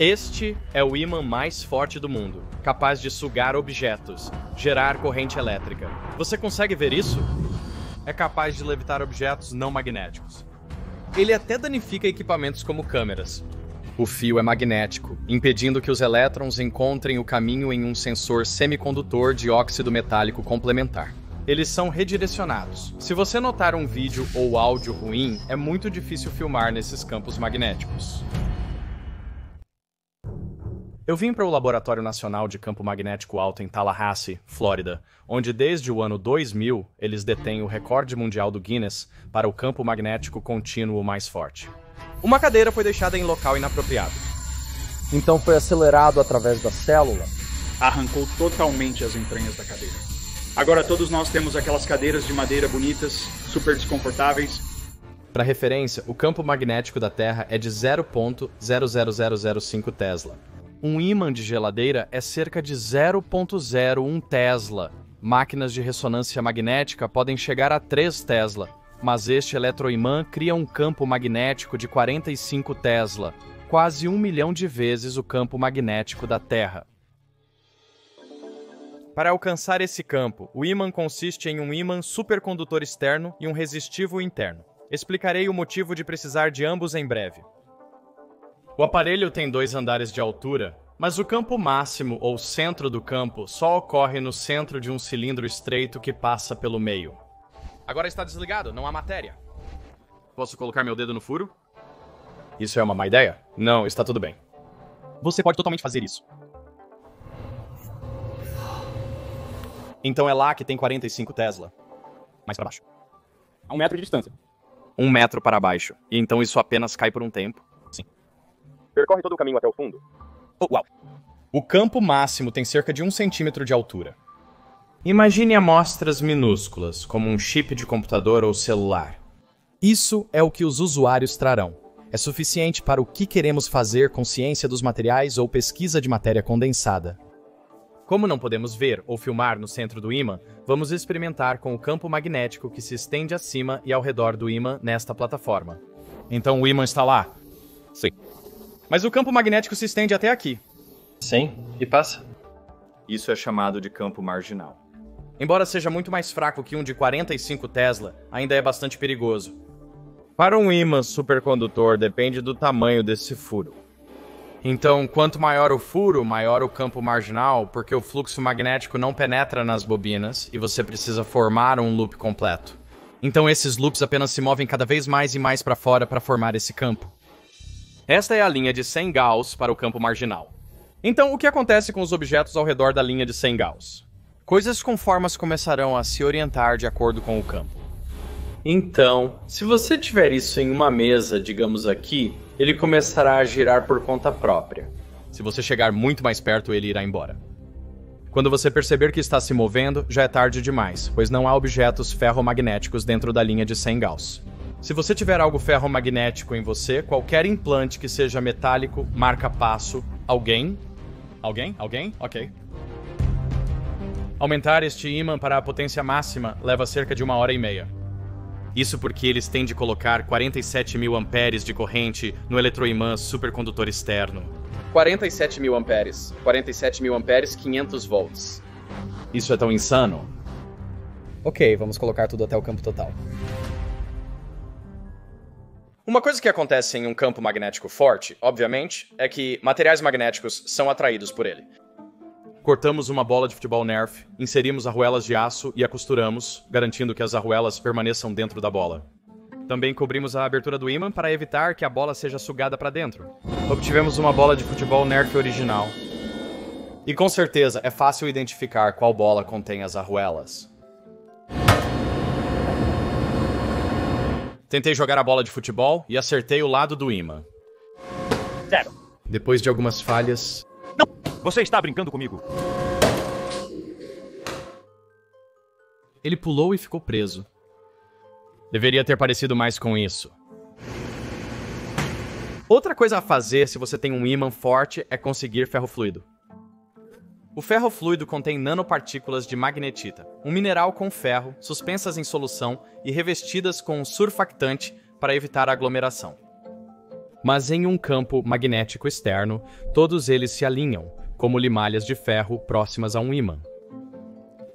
Este é o ímã mais forte do mundo, capaz de sugar objetos, gerar corrente elétrica. Você consegue ver isso? É capaz de levitar objetos não magnéticos. Ele até danifica equipamentos como câmeras. O fio é magnético, impedindo que os elétrons encontrem o caminho em um sensor semicondutor de óxido metálico complementar. Eles são redirecionados. Se você notar um vídeo ou áudio ruim, é muito difícil filmar nesses campos magnéticos. Eu vim para o Laboratório Nacional de Campo Magnético Alto em Tallahassee, Flórida, onde desde o ano 2000 eles detêm o recorde mundial do Guinness para o campo magnético contínuo mais forte. Uma cadeira foi deixada em local inapropriado. Então foi acelerado através da célula? Arrancou totalmente as entranhas da cadeira. Agora todos nós temos aquelas cadeiras de madeira bonitas, super desconfortáveis. Para referência, o campo magnético da Terra é de 0,00005 Tesla. Um ímã de geladeira é cerca de 0,01 Tesla. Máquinas de ressonância magnética podem chegar a 3 Tesla, mas este eletroimã cria um campo magnético de 45 Tesla, quase 1 milhão de vezes o campo magnético da Terra. Para alcançar esse campo, o ímã consiste em um ímã supercondutor externo e um resistivo interno. Explicarei o motivo de precisar de ambos em breve. O aparelho tem 2 andares de altura, mas o campo máximo ou centro do campo só ocorre no centro de um cilindro estreito que passa pelo meio. Agora está desligado, não há matéria. Posso colocar meu dedo no furo? Isso é uma má ideia? Não, está tudo bem. Você pode totalmente fazer isso. Então é lá que tem 45 Tesla. Mais para baixo. A 1 metro de distância. 1 metro para baixo. E então isso apenas cai por um tempo. Sim. Percorre todo o caminho até o fundo. Oh, uau! O campo máximo tem cerca de 1 centímetro de altura. Imagine amostras minúsculas, como um chip de computador ou celular. Isso é o que os usuários trarão. É suficiente para o que queremos fazer com ciência dos materiais ou pesquisa de matéria condensada. Como não podemos ver ou filmar no centro do ímã, vamos experimentar com o campo magnético que se estende acima e ao redor do ímã nesta plataforma. Então o ímã está lá? Sim. Mas o campo magnético se estende até aqui. Sim, e passa. Isso é chamado de campo marginal. Embora seja muito mais fraco que um de 45 Tesla, ainda é bastante perigoso. Para um ímã supercondutor depende do tamanho desse furo. Então, quanto maior o furo, maior o campo marginal, porque o fluxo magnético não penetra nas bobinas e você precisa formar um loop completo. Então esses loops apenas se movem cada vez mais e mais para fora para formar esse campo. Esta é a linha de 100 Gauss para o campo marginal. Então, o que acontece com os objetos ao redor da linha de 100 Gauss? Coisas com formas começarão a se orientar de acordo com o campo. Então, se você tiver isso em uma mesa, digamos aqui, ele começará a girar por conta própria. Se você chegar muito mais perto, ele irá embora. Quando você perceber que está se movendo, já é tarde demais, pois não há objetos ferromagnéticos dentro da linha de 100 Gauss. Se você tiver algo ferromagnético em você, qualquer implante que seja metálico, marca passo. Alguém? Ok. Aumentar este ímã para a potência máxima leva cerca de 1h30. Isso porque eles têm de colocar 47.000 amperes de corrente no eletroimã supercondutor externo. 47.000 amperes. 47.000 amperes, 500 volts. Isso é tão insano. Ok, vamos colocar tudo até o campo total. Uma coisa que acontece em um campo magnético forte, obviamente, é que materiais magnéticos são atraídos por ele. Cortamos uma bola de futebol Nerf, inserimos arruelas de aço e a costuramos, garantindo que as arruelas permaneçam dentro da bola. Também cobrimos a abertura do ímã para evitar que a bola seja sugada para dentro. Obtivemos uma bola de futebol Nerf original. E com certeza é fácil identificar qual bola contém as arruelas. Tentei jogar a bola de futebol e acertei o lado do ímã. 0. Depois de algumas falhas... Não! Você está brincando comigo? Ele pulou e ficou preso. Deveria ter parecido mais com isso. Outra coisa a fazer se você tem um ímã forte é conseguir ferro fluido. O ferro fluido contém nanopartículas de magnetita, um mineral com ferro, suspensas em solução e revestidas com um surfactante para evitar a aglomeração. Mas em um campo magnético externo, todos eles se alinham, como limalhas de ferro próximas a um ímã.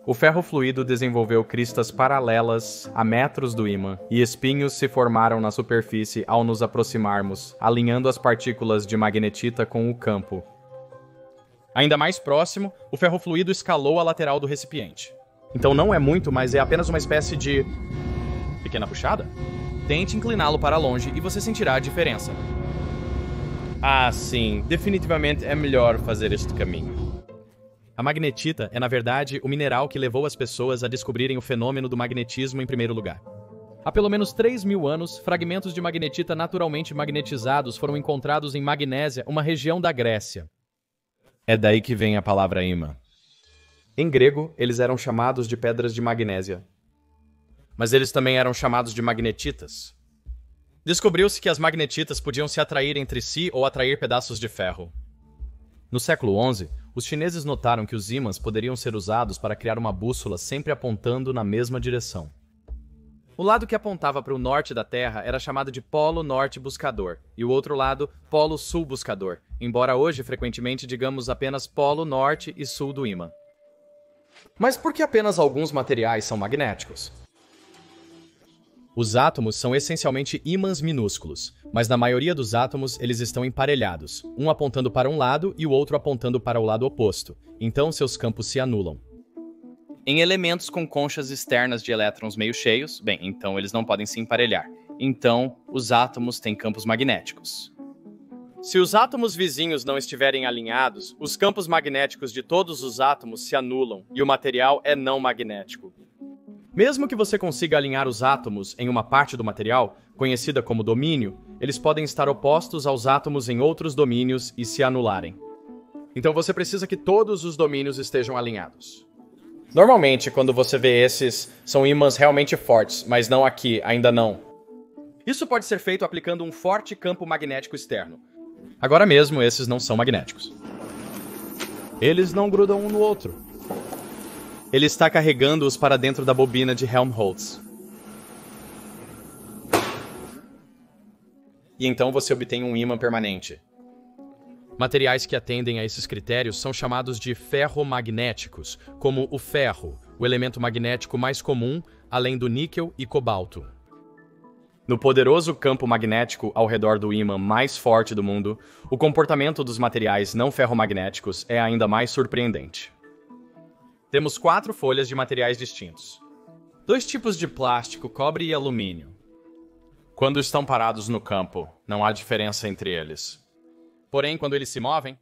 O ferro fluido desenvolveu cristas paralelas a metros do ímã e espinhos se formaram na superfície ao nos aproximarmos, alinhando as partículas de magnetita com o campo. Ainda mais próximo, o ferro fluido escalou a lateral do recipiente. Então não é muito, mas é apenas uma espécie de pequena puxada. Tente incliná-lo para longe e você sentirá a diferença. Ah, sim, definitivamente é melhor fazer este caminho. A magnetita é, na verdade, o mineral que levou as pessoas a descobrirem o fenômeno do magnetismo em primeiro lugar. Há pelo menos 3.000 anos, fragmentos de magnetita naturalmente magnetizados foram encontrados em Magnésia, uma região da Grécia. É daí que vem a palavra ímã. Em grego, eles eram chamados de pedras de magnésia. Mas eles também eram chamados de magnetitas. Descobriu-se que as magnetitas podiam se atrair entre si ou atrair pedaços de ferro. No século XI, os chineses notaram que os ímãs poderiam ser usados para criar uma bússola sempre apontando na mesma direção. O lado que apontava para o norte da Terra era chamado de Polo Norte Buscador, e o outro lado, Polo Sul Buscador, embora hoje frequentemente digamos apenas Polo Norte e Sul do ímã. Mas por que apenas alguns materiais são magnéticos? Os átomos são essencialmente ímãs minúsculos, mas na maioria dos átomos eles estão emparelhados, um apontando para um lado e o outro apontando para o lado oposto, então seus campos se anulam. Em elementos com conchas externas de elétrons meio cheios, bem, então eles não podem se emparelhar. Então, os átomos têm campos magnéticos. Se os átomos vizinhos não estiverem alinhados, os campos magnéticos de todos os átomos se anulam e o material é não magnético. Mesmo que você consiga alinhar os átomos em uma parte do material, conhecida como domínio, eles podem estar opostos aos átomos em outros domínios e se anularem. Então você precisa que todos os domínios estejam alinhados. Normalmente, quando você vê esses, são ímãs realmente fortes, mas não aqui, ainda não. Isso pode ser feito aplicando um forte campo magnético externo. Agora mesmo, esses não são magnéticos. Eles não grudam um no outro. Ele está carregando-os para dentro da bobina de Helmholtz. E então você obtém um ímã permanente. Materiais que atendem a esses critérios são chamados de ferromagnéticos, como o ferro, o elemento magnético mais comum, além do níquel e cobalto. No poderoso campo magnético ao redor do ímã mais forte do mundo, o comportamento dos materiais não ferromagnéticos é ainda mais surpreendente. Temos 4 folhas de materiais distintos. 2 tipos de plástico, cobre e alumínio. Quando estão parados no campo, não há diferença entre eles. Porém, quando eles se movem,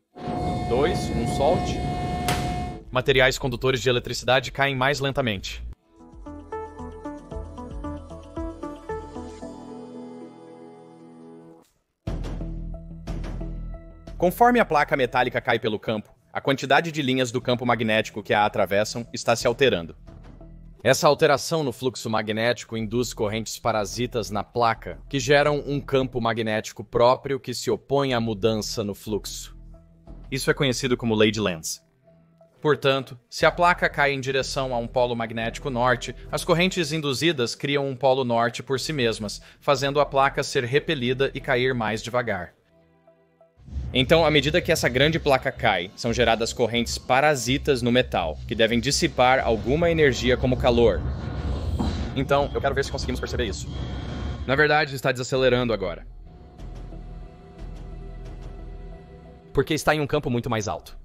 2, um solte, materiais condutores de eletricidade caem mais lentamente. Conforme a placa metálica cai pelo campo, a quantidade de linhas do campo magnético que a atravessam está se alterando. Essa alteração no fluxo magnético induz correntes parasitas na placa, que geram um campo magnético próprio que se opõe à mudança no fluxo. Isso é conhecido como lei de Lenz. Portanto, se a placa cai em direção a um polo magnético norte, as correntes induzidas criam um polo norte por si mesmas, fazendo a placa ser repelida e cair mais devagar. Então, à medida que essa grande placa cai, são geradas correntes parasitas no metal, que devem dissipar alguma energia como calor. Então, eu quero ver se conseguimos perceber isso. Na verdade, está desacelerando agora. Porque está em um campo muito mais alto.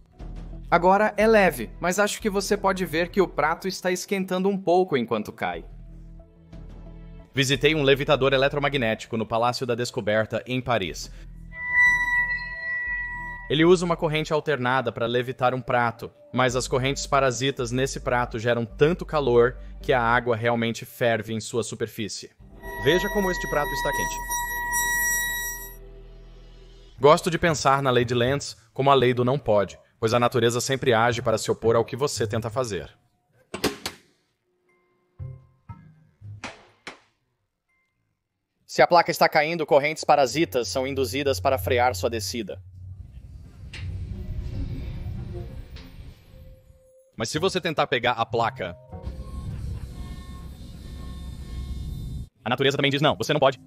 Agora é leve, mas acho que você pode ver que o prato está esquentando um pouco enquanto cai. Visitei um levitador eletromagnético no Palácio da Descoberta, em Paris. Ele usa uma corrente alternada para levitar um prato, mas as correntes parasitas nesse prato geram tanto calor que a água realmente ferve em sua superfície. Veja como este prato está quente. Gosto de pensar na lei de Lenz como a lei do não pode, pois a natureza sempre age para se opor ao que você tenta fazer. Se a placa está caindo, correntes parasitas são induzidas para frear sua descida. Mas se você tentar pegar a placa, a natureza também diz não, você não pode.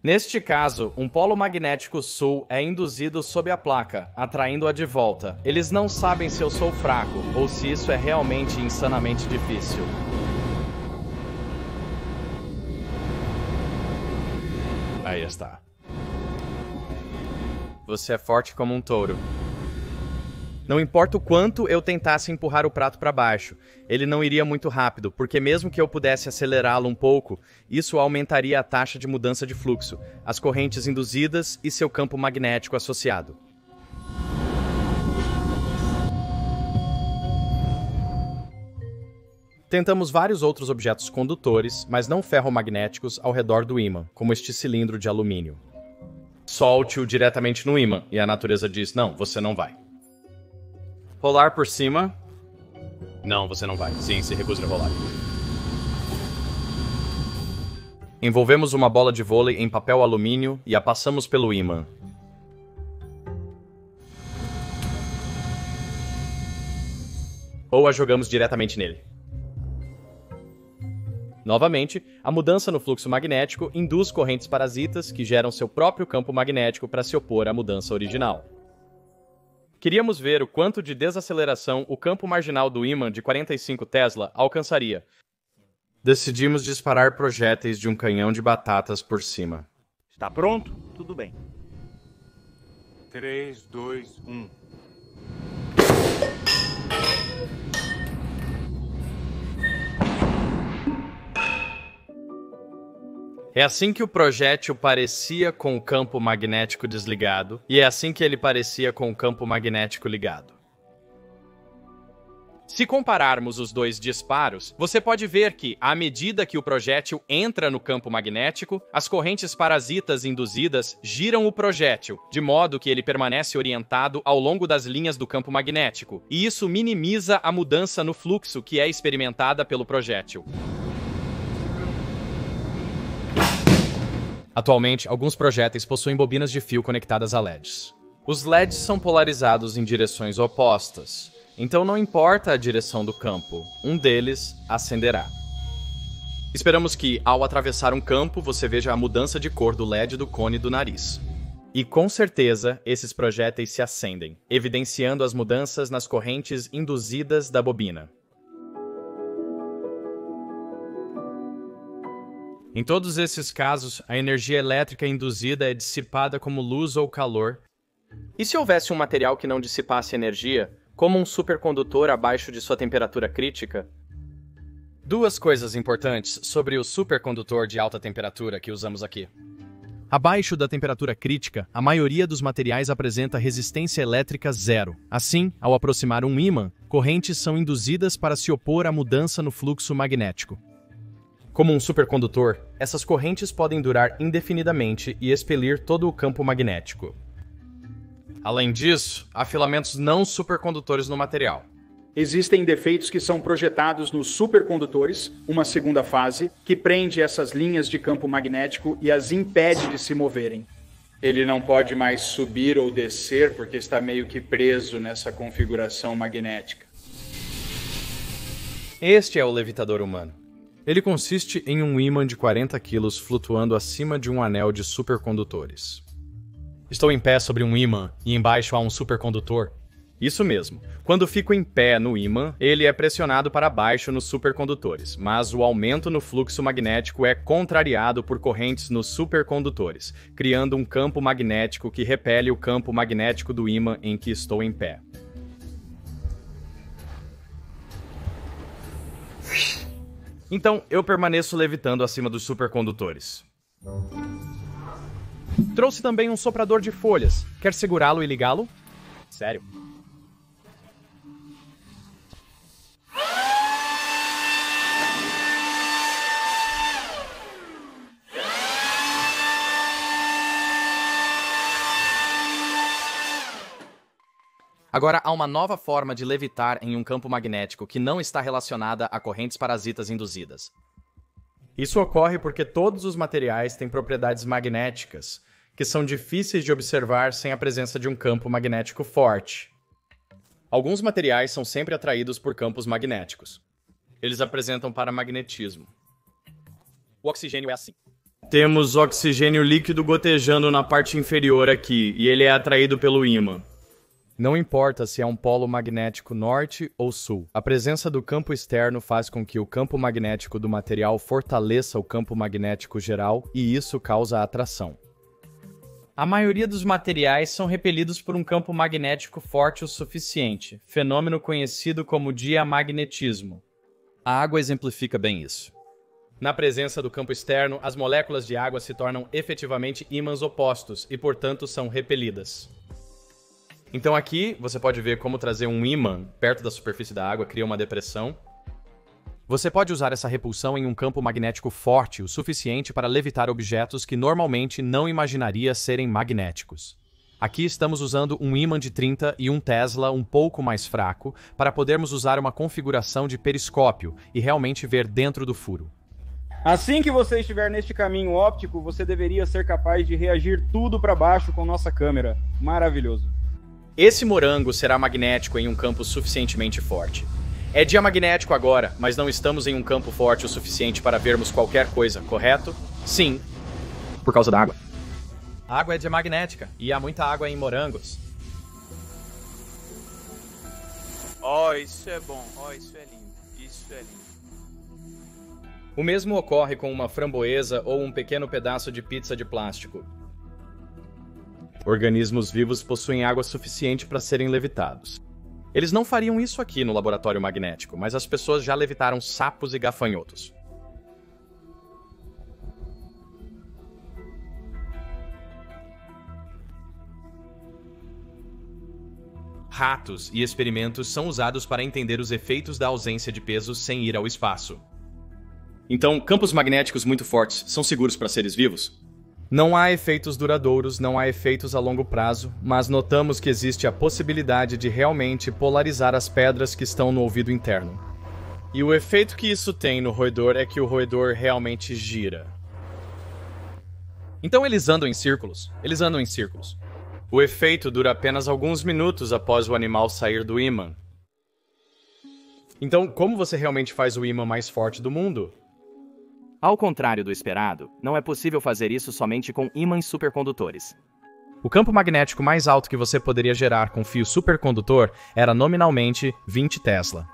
Neste caso, um polo magnético sul é induzido sob a placa, atraindo-a de volta. Eles não sabem se eu sou fraco ou se isso é realmente insanamente difícil. Aí está. Você é forte como um touro. Não importa o quanto eu tentasse empurrar o prato para baixo, ele não iria muito rápido, porque mesmo que eu pudesse acelerá-lo um pouco, isso aumentaria a taxa de mudança de fluxo, as correntes induzidas e seu campo magnético associado. Tentamos vários outros objetos condutores, mas não ferromagnéticos ao redor do ímã, como este cilindro de alumínio. Solte-o diretamente no ímã, e a natureza diz, não, você não vai. Rolar por cima. Não, você não vai. Sim, se recusa a rolar. Envolvemos uma bola de vôlei em papel alumínio e a passamos pelo ímã. Ou a jogamos diretamente nele. Novamente, a mudança no fluxo magnético induz correntes parasitas que geram seu próprio campo magnético para se opor à mudança original. Queríamos ver o quanto de desaceleração o campo marginal do ímã de 45 Tesla alcançaria. Decidimos disparar projéteis de um canhão de batatas por cima. Está pronto? Tudo bem. 3, 2, 1. É assim que o projétil parecia com o campo magnético desligado, e é assim que ele parecia com o campo magnético ligado. Se compararmos os dois disparos, você pode ver que, à medida que o projétil entra no campo magnético, as correntes parasitas induzidas giram o projétil, de modo que ele permanece orientado ao longo das linhas do campo magnético, e isso minimiza a mudança no fluxo que é experimentada pelo projétil. Atualmente, alguns projéteis possuem bobinas de fio conectadas a LEDs. Os LEDs são polarizados em direções opostas, então não importa a direção do campo, um deles acenderá. Esperamos que, ao atravessar um campo, você veja a mudança de cor do LED do cone do nariz. E com certeza, esses projéteis se acendem, evidenciando as mudanças nas correntes induzidas da bobina. Em todos esses casos, a energia elétrica induzida é dissipada como luz ou calor. E se houvesse um material que não dissipasse energia, como um supercondutor abaixo de sua temperatura crítica? Duas coisas importantes sobre o supercondutor de alta temperatura que usamos aqui. Abaixo da temperatura crítica, a maioria dos materiais apresenta resistência elétrica zero. Assim, ao aproximar um ímã, correntes são induzidas para se opor à mudança no fluxo magnético. Como um supercondutor, essas correntes podem durar indefinidamente e expelir todo o campo magnético. Além disso, há filamentos não supercondutores no material. Existem defeitos que são projetados nos supercondutores, uma segunda fase, que prende essas linhas de campo magnético e as impede de se moverem. Ele não pode mais subir ou descer porque está meio que preso nessa configuração magnética. Este é o levitador humano. Ele consiste em um ímã de 40 kg flutuando acima de um anel de supercondutores. Estou em pé sobre um ímã e embaixo há um supercondutor? Isso mesmo. Quando fico em pé no ímã, ele é pressionado para baixo nos supercondutores, mas o aumento no fluxo magnético é contrariado por correntes nos supercondutores, criando um campo magnético que repele o campo magnético do ímã em que estou em pé. Então, eu permaneço levitando acima dos supercondutores. Trouxe também um soprador de folhas. Quer segurá-lo e ligá-lo? Sério. Agora, há uma nova forma de levitar em um campo magnético que não está relacionada a correntes parasitas induzidas. Isso ocorre porque todos os materiais têm propriedades magnéticas, que são difíceis de observar sem a presença de um campo magnético forte. Alguns materiais são sempre atraídos por campos magnéticos. Eles apresentam paramagnetismo. O oxigênio é assim. Temos oxigênio líquido gotejando na parte inferior aqui, e ele é atraído pelo ímã. Não importa se é um polo magnético norte ou sul, a presença do campo externo faz com que o campo magnético do material fortaleça o campo magnético geral e isso causa atração. A maioria dos materiais são repelidos por um campo magnético forte o suficiente, fenômeno conhecido como diamagnetismo. A água exemplifica bem isso. Na presença do campo externo, as moléculas de água se tornam efetivamente ímãs opostos e, portanto, são repelidas. Então aqui você pode ver como trazer um ímã perto da superfície da água cria uma depressão. Você pode usar essa repulsão em um campo magnético forte o suficiente para levitar objetos que normalmente não imaginaria serem magnéticos. Aqui estamos usando um ímã de 30 e um Tesla um pouco mais fraco para podermos usar uma configuração de periscópio e realmente ver dentro do furo. Assim que você estiver neste caminho óptico, você deveria ser capaz de reagir tudo para baixo com nossa câmera. Maravilhoso. Esse morango será magnético em um campo suficientemente forte. É diamagnético agora, mas não estamos em um campo forte o suficiente para vermos qualquer coisa, correto? Sim. Por causa da água. A água é diamagnética, e há muita água em morangos. Oh, isso é bom. Oh, isso é lindo. Isso é lindo. O mesmo ocorre com uma framboesa ou um pequeno pedaço de pizza de plástico. Organismos vivos possuem água suficiente para serem levitados. Eles não fariam isso aqui no laboratório magnético, mas as pessoas já levitaram sapos e gafanhotos. Ratos e experimentos são usados para entender os efeitos da ausência de peso sem ir ao espaço. Então, campos magnéticos muito fortes são seguros para seres vivos? Não há efeitos duradouros, não há efeitos a longo prazo, mas notamos que existe a possibilidade de realmente polarizar as pedras que estão no ouvido interno. E o efeito que isso tem no roedor é que o roedor realmente gira. Então eles andam em círculos. O efeito dura apenas alguns minutos após o animal sair do ímã. Então, como você realmente faz o ímã mais forte do mundo? Ao contrário do esperado, não é possível fazer isso somente com ímãs supercondutores. O campo magnético mais alto que você poderia gerar com fio supercondutor era nominalmente 20 Tesla.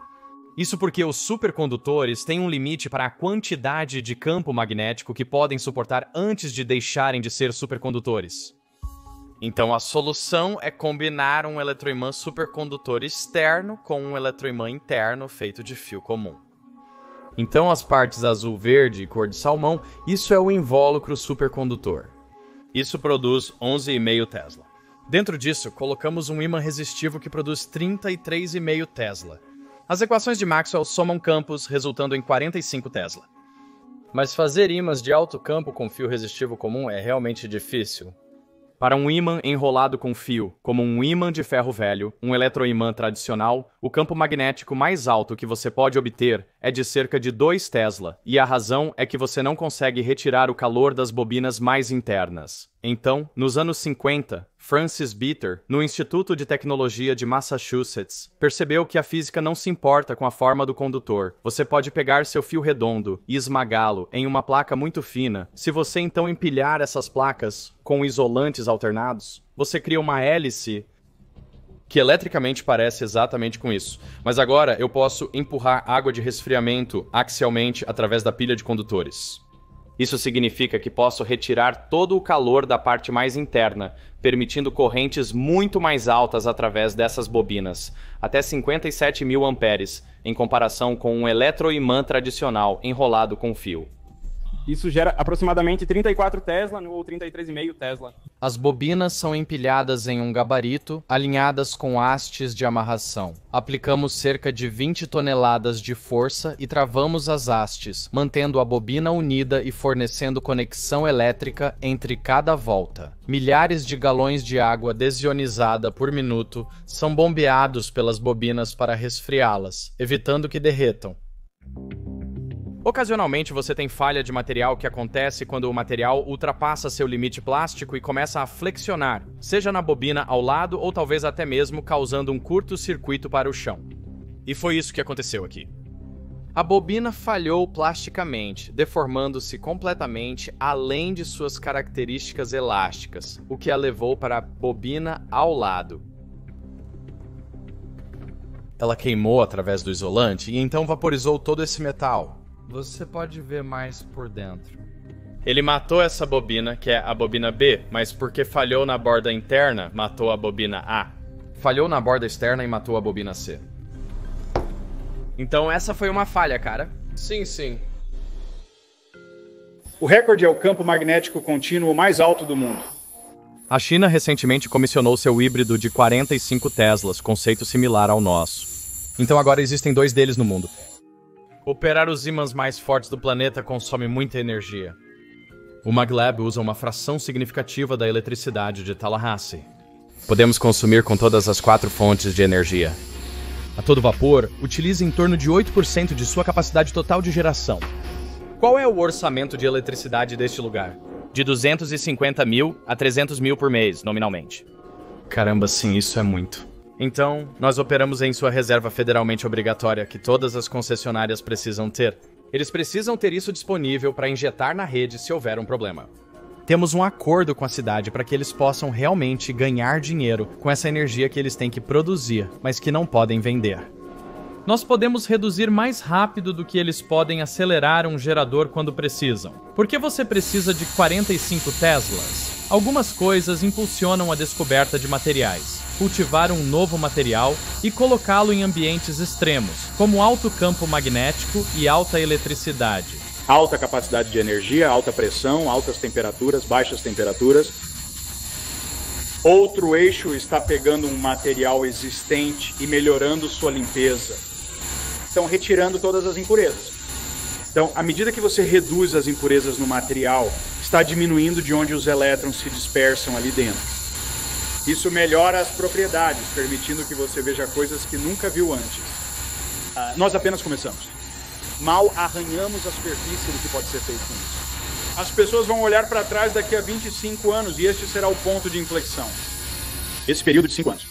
Isso porque os supercondutores têm um limite para a quantidade de campo magnético que podem suportar antes de deixarem de ser supercondutores. Então a solução é combinar um eletroimã supercondutor externo com um eletroimã interno feito de fio comum. Então as partes azul-verde e cor de salmão, isso é o invólucro supercondutor. Isso produz 11,5 Tesla. Dentro disso, colocamos um ímã resistivo que produz 33,5 Tesla. As equações de Maxwell somam campos, resultando em 45 Tesla. Mas fazer ímãs de alto campo com fio resistivo comum é realmente difícil. Para um ímã enrolado com fio, como um ímã de ferro velho, um eletroimã tradicional, o campo magnético mais alto que você pode obter é de cerca de 2 Tesla, e a razão é que você não consegue retirar o calor das bobinas mais internas. Então, nos anos 50, Francis Bitter, no Instituto de Tecnologia de Massachusetts, percebeu que a física não se importa com a forma do condutor. Você pode pegar seu fio redondo e esmagá-lo em uma placa muito fina. Se você então empilhar essas placas com isolantes alternados, você cria uma hélice que eletricamente parece exatamente com isso. Mas agora eu posso empurrar água de resfriamento axialmente através da pilha de condutores. Isso significa que posso retirar todo o calor da parte mais interna, permitindo correntes muito mais altas através dessas bobinas, até 57.000 amperes, em comparação com um eletroimã tradicional enrolado com fio. Isso gera aproximadamente 34 Tesla ou 33,5 Tesla. As bobinas são empilhadas em um gabarito, alinhadas com hastes de amarração. Aplicamos cerca de 20 toneladas de força e travamos as hastes, mantendo a bobina unida e fornecendo conexão elétrica entre cada volta. Milhares de galões de água desionizada por minuto são bombeados pelas bobinas para resfriá-las, evitando que derretam. Ocasionalmente você tem falha de material que acontece quando o material ultrapassa seu limite plástico e começa a flexionar, seja na bobina ao lado ou talvez até mesmo causando um curto-circuito para o chão. E foi isso que aconteceu aqui. A bobina falhou plasticamente, deformando-se completamente além de suas características elásticas, o que a levou para a bobina ao lado. Ela queimou através do isolante e então vaporizou todo esse metal. Você pode ver mais por dentro. Ele matou essa bobina, que é a bobina B, mas porque falhou na borda interna, matou a bobina A. Falhou na borda externa e matou a bobina C. Então essa foi uma falha, cara. Sim. O recorde é o campo magnético contínuo mais alto do mundo. A China recentemente comissionou seu híbrido de 45 Teslas, conceito similar ao nosso. Então agora existem 2 deles no mundo. Operar os ímãs mais fortes do planeta consome muita energia. O MagLab usa uma fração significativa da eletricidade de Tallahassee. Podemos consumir com todas as 4 fontes de energia. A todo vapor, utiliza em torno de 8% de sua capacidade total de geração. Qual é o orçamento de eletricidade deste lugar? De 250 mil a 300 mil por mês, nominalmente. Caramba, sim, isso é muito. Então, nós operamos em sua reserva federalmente obrigatória que todas as concessionárias precisam ter. Eles precisam ter isso disponível para injetar na rede se houver um problema. Temos um acordo com a cidade para que eles possam realmente ganhar dinheiro com essa energia que eles têm que produzir, mas que não podem vender. Nós podemos reduzir mais rápido do que eles podem acelerar um gerador quando precisam. Por que você precisa de 45 Teslas? Algumas coisas impulsionam a descoberta de materiais, cultivar um novo material e colocá-lo em ambientes extremos, como alto campo magnético e alta eletricidade. Alta capacidade de energia, alta pressão, altas temperaturas, baixas temperaturas. Outro eixo está pegando um material existente e melhorando sua limpeza. Estão retirando todas as impurezas. Então, à medida que você reduz as impurezas no material, está diminuindo de onde os elétrons se dispersam ali dentro. Isso melhora as propriedades, permitindo que você veja coisas que nunca viu antes. Nós apenas começamos. Mal arranhamos a superfície do que pode ser feito com isso. As pessoas vão olhar para trás daqui a 25 anos e este será o ponto de inflexão. Esse período de 5 anos.